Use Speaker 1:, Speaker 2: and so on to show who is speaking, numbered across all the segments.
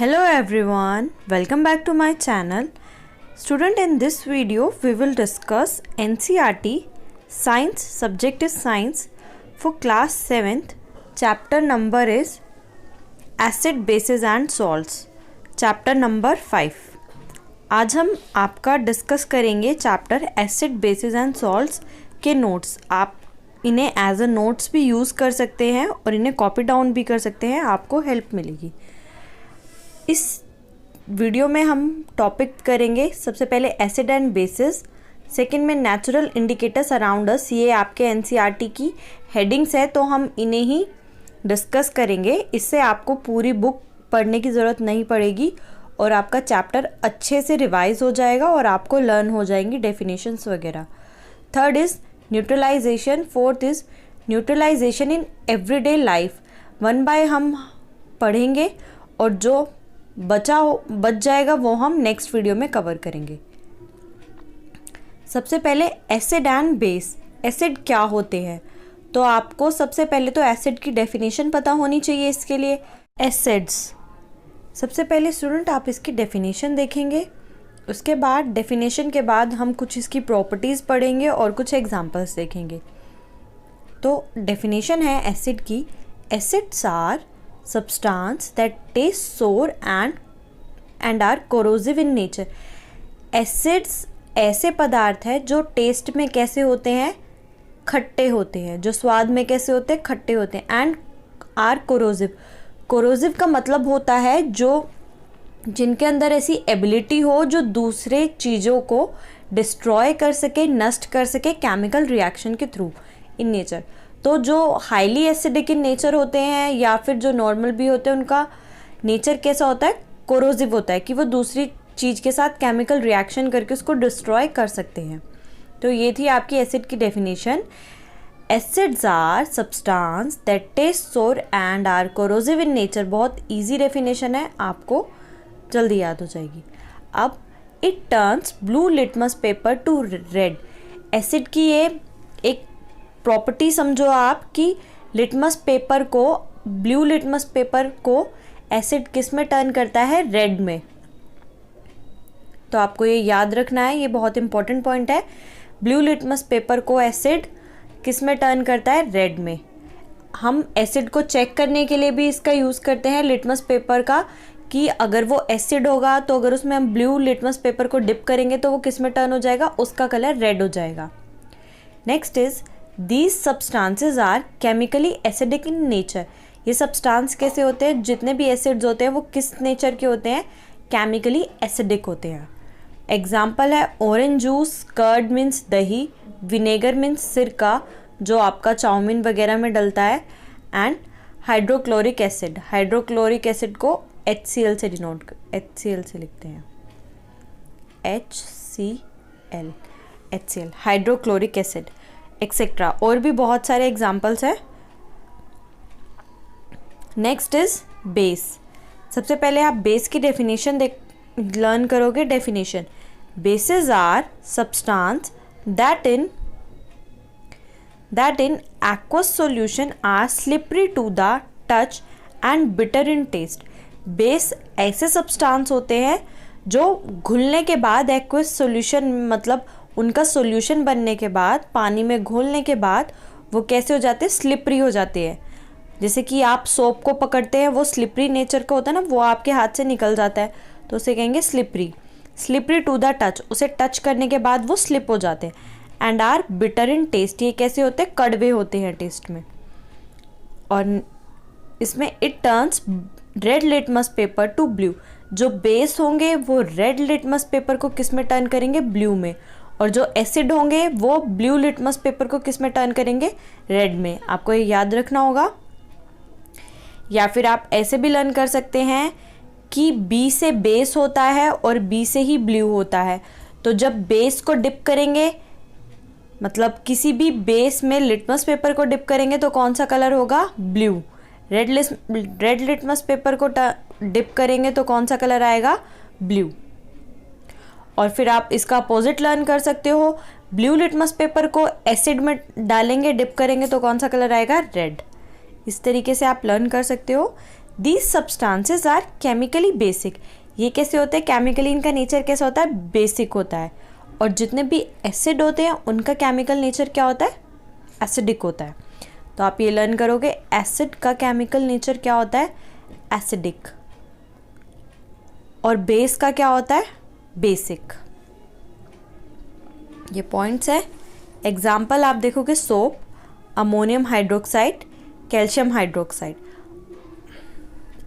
Speaker 1: Hello everyone, welcome back to my channel. Student, in this video we will discuss NCERT Science, subject is Science for class 7th. Chapter number is Acid, Bases and Salts. Chapter number 5. आज हम आपका discuss करेंगे chapter acid basis and salts के notes. आप इन्हें as a notes भी use कर सकते हैं और इन्हें कॉपी डाउन भी कर सकते हैं, आपको हेल्प मिलेगी। इस वीडियो में हम टॉपिक करेंगे सबसे पहले एसिड एंड बेसिस, सेकंड में नेचुरल इंडिकेटर्स अराउंड अस। ये आपके एनसीईआरटी की हेडिंग्स है तो हम इन्हें ही डिस्कस करेंगे। इससे आपको पूरी बुक पढ़ने की ज़रूरत नहीं पड़ेगी और आपका चैप्टर अच्छे से रिवाइज हो जाएगा और आपको लर्न हो जाएंगी डेफिनेशंस वगैरह। Third is neutralisation, fourth is neutralisation in everyday life. One by हम पढ़ेंगे और जो बच जाएगा वो हम नेक्स्ट वीडियो में कवर करेंगे। सबसे पहले एसिड एंड बेस। एसिड क्या होते हैं, तो आपको सबसे पहले तो एसिड की डेफिनेशन पता होनी चाहिए। इसके लिए एसिड्स, सबसे पहले स्टूडेंट आप इसकी डेफिनेशन देखेंगे, उसके बाद डेफिनेशन के बाद हम कुछ इसकी प्रॉपर्टीज़ पढ़ेंगे और कुछ एग्जांपल्स देखेंगे। तो डेफिनेशन है एसिड की, acids are substance that taste sour and are corrosive in nature। Acids ऐसे पदार्थ है जो टेस्ट में कैसे होते हैं, खट्टे होते हैं, जो स्वाद में कैसे होते हैं, खट्टे होते हैं। And are corrosive. कोरोजिव का मतलब होता है जो जिनके अंदर ऐसी एबिलिटी हो जो दूसरे चीज़ों को डिस्ट्रॉय कर सके, नष्ट कर सके केमिकल रिएक्शन के थ्रू इन नेचर। तो जो हाईली एसिडिक इन नेचर होते हैं या फिर जो नॉर्मल भी होते हैं, उनका नेचर कैसा होता है, कोरोजिव होता है कि वो दूसरी चीज़ के साथ केमिकल रिएक्शन करके उसको डिस्ट्रॉय कर सकते हैं। तो ये थी आपकी एसिड की definition. Acids are substance that taste sour and are corrosive in nature. बहुत ईजी डेफिनेशन है, आपको जल्दी याद हो जाएगी। अब it turns blue litmus paper to red. Acid की ये एक प्रॉपर्टी समझो आप कि लिटमस पेपर को, ब्लू लिटमस पेपर को एसिड किस में टर्न करता है, रेड में। तो आपको ये याद रखना है, ये बहुत इंपॉर्टेंट पॉइंट है। ब्लू लिटमस पेपर को एसिड किस में टर्न करता है, रेड में। हम एसिड को चेक करने के लिए भी इसका यूज़ करते हैं लिटमस पेपर का, कि अगर वो एसिड होगा तो अगर उसमें हम ब्लू लिटमस पेपर को डिप करेंगे तो वो किस में टर्न हो जाएगा, उसका कलर रेड हो जाएगा। Next is These substances are chemically acidic in nature। ये सब्सटेंस कैसे होते हैं, जितने भी एसिड्स होते हैं वो किस नेचर के होते हैं, केमिकली एसिडिक होते हैं। एग्जाम्पल है ऑरेंज जूस, कर्ड मीन्स दही, विनेगर मीन्स सिरका जो आपका चाउमीन वगैरह में डलता है, and hydrochloric acid. Hydrochloric acid को HCl से डिनोट, HCl से लिखते हैं, HCl, हाइड्रोक्लोरिक एसिड एक्सेट्रा। और भी बहुत सारे एग्जाम्पल्स हैं। Next is base. सबसे पहले आप बेस की डेफिनेशन लर्न करोगे। Definition, bases are substance that in aqueous solution are slippery to the touch and bitter in taste। Base ऐसे सब्सटेंस होते हैं जो घुलने के बाद aqueous solution, मतलब उनका सॉल्यूशन बनने के बाद, पानी में घोलने के बाद वो कैसे हो जाते हैं, स्लिपरी हो जाते हैं। जैसे कि आप सोप को पकड़ते हैं, वो स्लिपरी नेचर का होता है ना, वो आपके हाथ से निकल जाता है तो उसे कहेंगे slippery. Slippery to the touch, उसे टच करने के बाद वो स्लिप हो जाते हैं। And are bitter in taste, ये कैसे होते हैं, कड़वे होते हैं टेस्ट में। और इसमें it turns red litmus paper to blue. जो बेस होंगे वो रेड लिटमस पेपर को किस में टर्न करेंगे, ब्लू में। और जो एसिड होंगे वो ब्लू लिटमस पेपर को किस में टर्न करेंगे, रेड में। आपको ये याद रखना होगा। या फिर आप ऐसे भी लर्न कर सकते हैं कि बी से बेस होता है और बी से ही ब्लू होता है। तो जब बेस को डिप करेंगे, मतलब किसी भी बेस में लिटमस पेपर को डिप करेंगे तो कौन सा कलर होगा, ब्लू। रेड लिटमस पेपर को डिप करेंगे तो कौन सा कलर आएगा, ब्लू। और फिर आप इसका अपोजिट लर्न कर सकते हो, ब्लू लिटमस पेपर को एसिड में डालेंगे, डिप करेंगे तो कौन सा कलर आएगा, रेड। इस तरीके से आप लर्न कर सकते हो। These substances are chemically basic. ये कैसे होते हैं, केमिकली इनका नेचर कैसा होता है, बेसिक होता है। और जितने भी एसिड होते हैं उनका केमिकल नेचर क्या होता है, एसिडिक होता है। तो आप ये लर्न करोगे एसिड का केमिकल नेचर क्या होता है, एसिडिक। और बेस का क्या होता है, बेसिक। ये पॉइंट्स है। एग्जाम्पल आप देखोगे soap, ammonium hydroxide, calcium hydroxide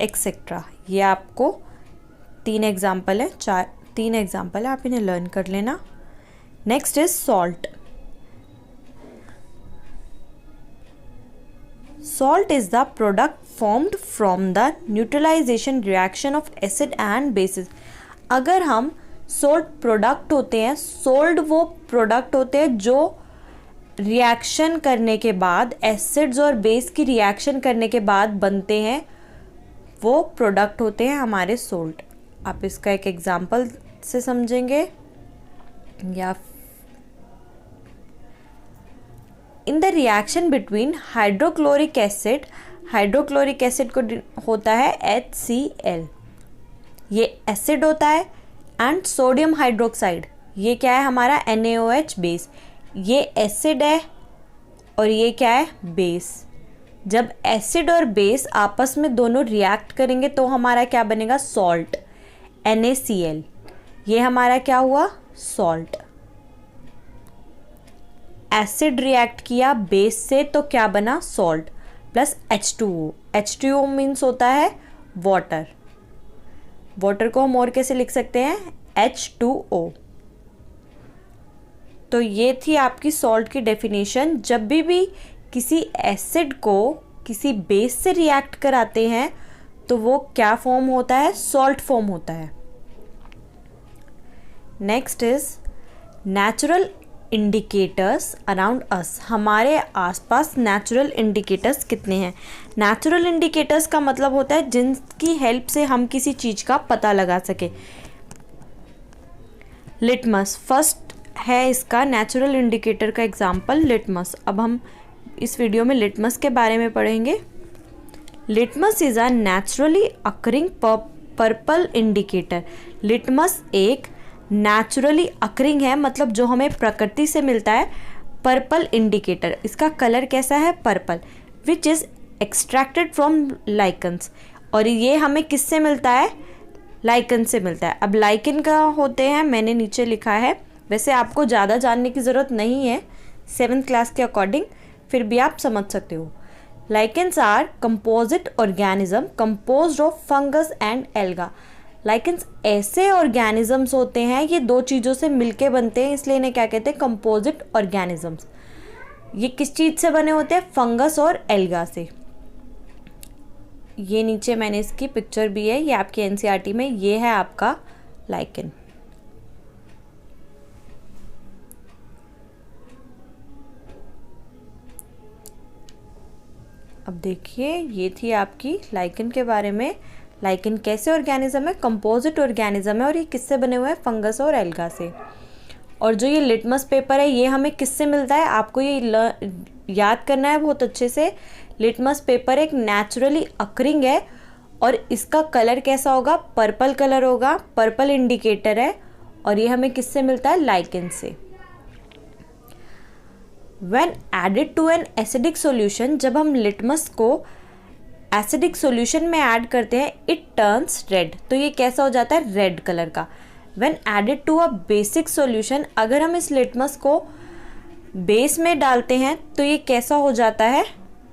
Speaker 1: etcetera. ये आपको 3 एग्जाम्पल है, 3 एग्जाम्पल है, आप इन्हें लर्न कर लेना। Next is salt. Salt is the product formed from the neutralization reaction of acid and bases। अगर हम salt प्रोडक्ट होते हैं, salt वो प्रोडक्ट होते हैं जो रिएक्शन करने के बाद, एसिड्स और बेस की रिएक्शन करने के बाद बनते हैं, वो प्रोडक्ट होते हैं हमारे salt। आप इसका एक एग्जाम्पल से समझेंगे या in the reaction between hydrochloric acid, hydrochloric acid को होता है HCl, ये एसिड होता है, एंड सोडियम हाइड्रोक्साइड, ये क्या है हमारा NaOH बेस, ये एसिड है और ये क्या है, बेस। जब एसिड और बेस आपस में दोनों रिएक्ट करेंगे तो हमारा क्या बनेगा, सॉल्ट, NaCl। ये हमारा क्या हुआ, सॉल्ट। एसिड रिएक्ट किया बेस से तो क्या बना, salt plus H2O। H2O means होता है वाटर। वाटर को हम और कैसे लिख सकते हैं, H2O। तो ये थी आपकी सॉल्ट की डेफिनेशन। जब भी किसी एसिड को किसी बेस से रिएक्ट कराते हैं तो वो क्या फॉर्म होता है, सॉल्ट फॉर्म होता है। Next is natural indicators around us. हमारे आसपास नेचुरल इंडिकेटर्स कितने हैं। नेचुरल इंडिकेटर्स का मतलब होता है जिनकी हेल्प से हम किसी चीज़ का पता लगा सके। लिटमस फर्स्ट है इसका नेचुरल इंडिकेटर का एग्जाम्पल, लिटमस। अब हम इस वीडियो में लिटमस के बारे में पढ़ेंगे। Litmus is a naturally occurring purple indicator. Litmus एक नेचुरली अकरिंग है, मतलब जो हमें प्रकृति से मिलता है, पर्पल इंडिकेटर। इसका कलर कैसा है, purple, which is extracted from lichens. और ये हमें किससे मिलता है, लाइकन से मिलता है। अब लाइकन का होते हैं, मैंने नीचे लिखा है, वैसे आपको ज़्यादा जानने की ज़रूरत नहीं है 7th क्लास के अकॉर्डिंग, फिर भी आप समझ सकते हो। Lichens are composite organism composed of fungus and alga. Lichens ऐसे ऑर्गेनिजम्स होते हैं, ये 2 चीज़ों से मिलके बनते हैं, इसलिए इन्हें क्या कहते हैं, कंपोजिट ऑर्गेनिजम्स। ये किस चीज़ से बने होते हैं, फंगस और एल्गा से। ये नीचे मैंने इसकी पिक्चर भी है, ये आपकी एनसीईआरटी में, ये है आपका लाइकन। अब देखिए, ये थी आपकी लाइकन के बारे में। लाइकन कैसे ऑर्गेनिज्म है, कंपोजिट ऑर्गेनिज्म है, और ये किससे बने हुए हैं, फंगस और एल्गा से। और जो ये लिटमस पेपर है, ये हमें किससे मिलता है, आपको ये याद करना है बहुत अच्छे से। लिटमस पेपर एक नेचुरली अकरिंग है और इसका कलर कैसा होगा, पर्पल कलर होगा, पर्पल इंडिकेटर है, और ये हमें किससे मिलता है, लाइकन से। When added to an acidic solution, जब हम लिटमस को एसिडिक सॉल्यूशन में ऐड करते हैं, इट टर्न्स रेड, तो ये कैसा हो जाता है, रेड कलर का। When added to a basic solution, अगर हम इस लिटमस को बेस में डालते हैं तो ये कैसा हो जाता है,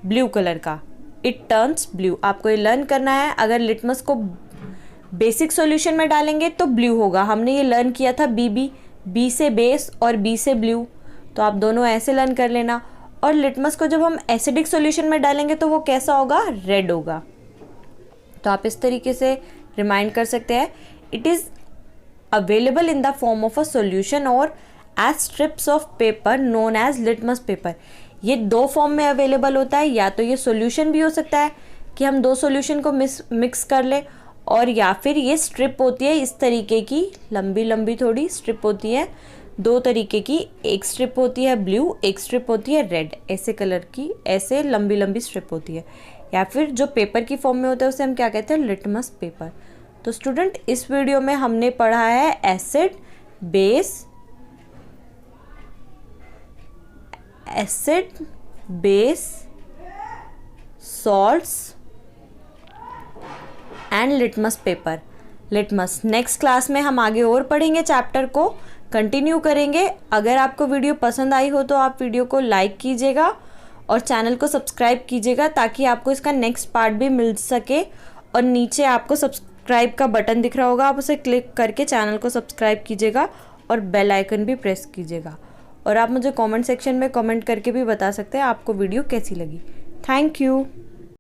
Speaker 1: ब्लू कलर का, इट टर्न्स ब्लू। आपको ये लर्न करना है, अगर लिटमस को बेसिक सॉल्यूशन में डालेंगे तो ब्लू होगा। हमने ये लर्न किया था बी से बेस और बी से ब्लू, तो आप दोनों ऐसे लर्न कर लेना। और लिटमस को जब हम एसिडिक सॉल्यूशन में डालेंगे तो वो कैसा होगा, रेड होगा। तो आप इस तरीके से रिमाइंड कर सकते हैं। It is available in the form of a solution और as strips of paper known as litmus paper. ये 2 फॉर्म में अवेलेबल होता है, या तो ये सॉल्यूशन भी हो सकता है कि हम 2 सॉल्यूशन को मिक्स कर ले, और या फिर ये स्ट्रिप होती है इस तरीके की, लंबी लंबी थोड़ी स्ट्रिप होती है, 2 तरीके की, एक स्ट्रिप होती है ब्लू, एक स्ट्रिप होती है रेड, ऐसे कलर की, ऐसे लंबी लंबी स्ट्रिप होती है। या फिर जो पेपर की फॉर्म में होता है उसे हम क्या कहते हैं, लिटमस पेपर। तो स्टूडेंट इस वीडियो में हमने पढ़ा है acid base salts and litmus paper. Litmus next class में हम आगे और पढ़ेंगे, चैप्टर को कंटिन्यू करेंगे। अगर आपको वीडियो पसंद आई हो तो आप वीडियो को लाइक कीजिएगा और चैनल को सब्सक्राइब कीजिएगा ताकि आपको इसका नेक्स्ट पार्ट भी मिल सके। और नीचे आपको सब्सक्राइब का बटन दिख रहा होगा, आप उसे क्लिक करके चैनल को सब्सक्राइब कीजिएगा और बेल आइकन भी प्रेस कीजिएगा। और आप मुझे कमेंट सेक्शन में कमेंट करके भी बता सकते हैं आपको वीडियो कैसी लगी। Thank you.